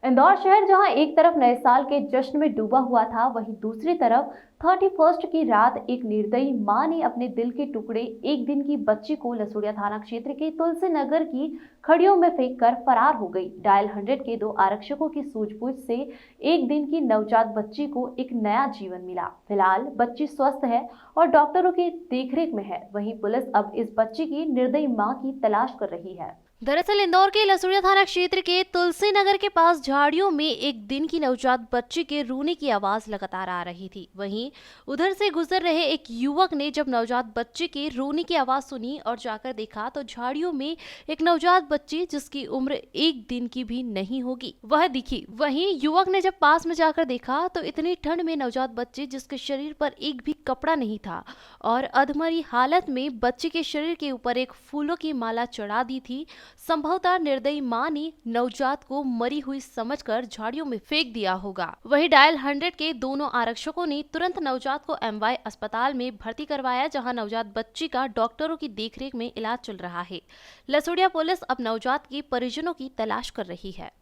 इंदौर शहर जहां एक तरफ नए साल के जश्न में डूबा हुआ था, वहीं दूसरी तरफ 31 की रात एक निर्दयी मां ने अपने दिल के टुकड़े एक दिन की बच्ची को लसुड़िया थाना क्षेत्र के तुलसी नगर की खड़ियों में फेंक कर फरार हो गई। डायल 100 के 2 आरक्षकों की सूझबूझ से एक दिन की नवजात बच्ची को एक नया जीवन मिला। फिलहाल बच्ची स्वस्थ है और डॉक्टरों की देखरेख में है। वहीं पुलिस अब इस बच्ची की निर्दयी मां की तलाश कर रही है। दरअसल इंदौर के लसुड़िया थाना क्षेत्र के तुलसी नगर के पास झाड़ियों में एक दिन की नवजात बच्ची के रोने की आवाज लगातार आ रही थी। वहीं उधर से गुजर रहे एक युवक ने जब नवजात बच्ची के रोने की आवाज सुनी और जाकर देखा तो झाड़ियों में एक नवजात बच्ची जिसकी उम्र एक दिन की भी नहीं होगी वह दिखी। वहीं युवक ने जब पास में जाकर देखा तो इतनी ठंड में नवजात बच्ची जिसके शरीर पर एक भी कपड़ा नहीं था और अधमरी हालत में बच्ची के शरीर के ऊपर एक फूलों की माला चढ़ा दी थी। संभवतः निर्दयी मां ने नवजात को मरी हुई समझकर झाड़ियों में फेंक दिया होगा। वहीं डायल 100 के दोनों आरक्षकों ने तुरंत नवजात को एमवाय अस्पताल में भर्ती करवाया, जहां नवजात बच्ची का डॉक्टरों की देखरेख में इलाज चल रहा है। लसुड़िया पुलिस अब नवजात के परिजनों की तलाश कर रही है।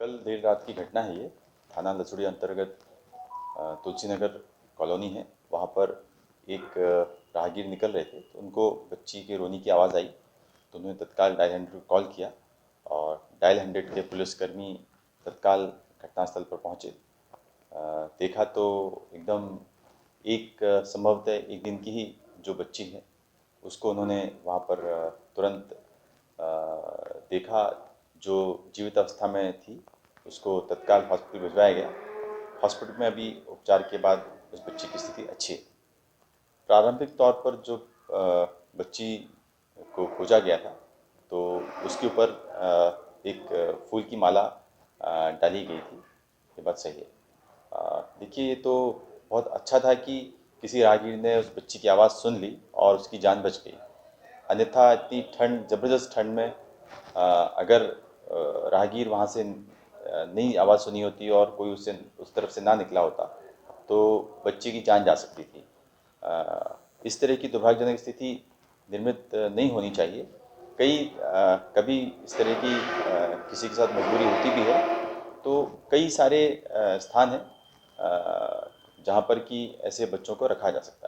कल देर रात की घटना है। ये थाना लसुड़िया अंतर्गत तुलसी नगर कॉलोनी है। वहाँ पर एक राहगीर निकल रहे थे तो उनको बच्ची के रोने की आवाज़ आई तो उन्होंने तत्काल डायल 100 को कॉल किया और डायल 100 के पुलिसकर्मी तत्काल घटनास्थल पर पहुँचे। देखा तो एकदम एक संभवतः एक दिन की ही जो बच्ची है उसको उन्होंने वहाँ पर तुरंत देखा। जो जीवित अवस्था में थी उसको तत्काल हॉस्पिटल भिजवाया गया। हॉस्पिटल में अभी उपचार के बाद उस बच्ची की स्थिति अच्छी है। प्रारंभिक तौर पर जो बच्ची को खोजा गया था तो उसके ऊपर एक फूल की माला डाली गई थी। ये बात सही है। देखिए, ये तो बहुत अच्छा था कि किसी राहगीर ने उस बच्ची की आवाज़ सुन ली और उसकी जान बच गई। अन्यथा इतनी ठंड, ज़बरदस्त ठंड में अगर राहगीर वहाँ से नहीं आवाज़ सुनी होती और कोई उससे उस तरफ से ना निकला होता तो बच्ची की जान जा सकती थी। इस तरह की दुर्भाग्यजनक स्थिति निर्मित नहीं होनी चाहिए। कभी इस तरह की किसी के साथ मजबूरी होती भी है तो कई सारे स्थान हैं जहाँ पर कि ऐसे बच्चों को रखा जा सकता है।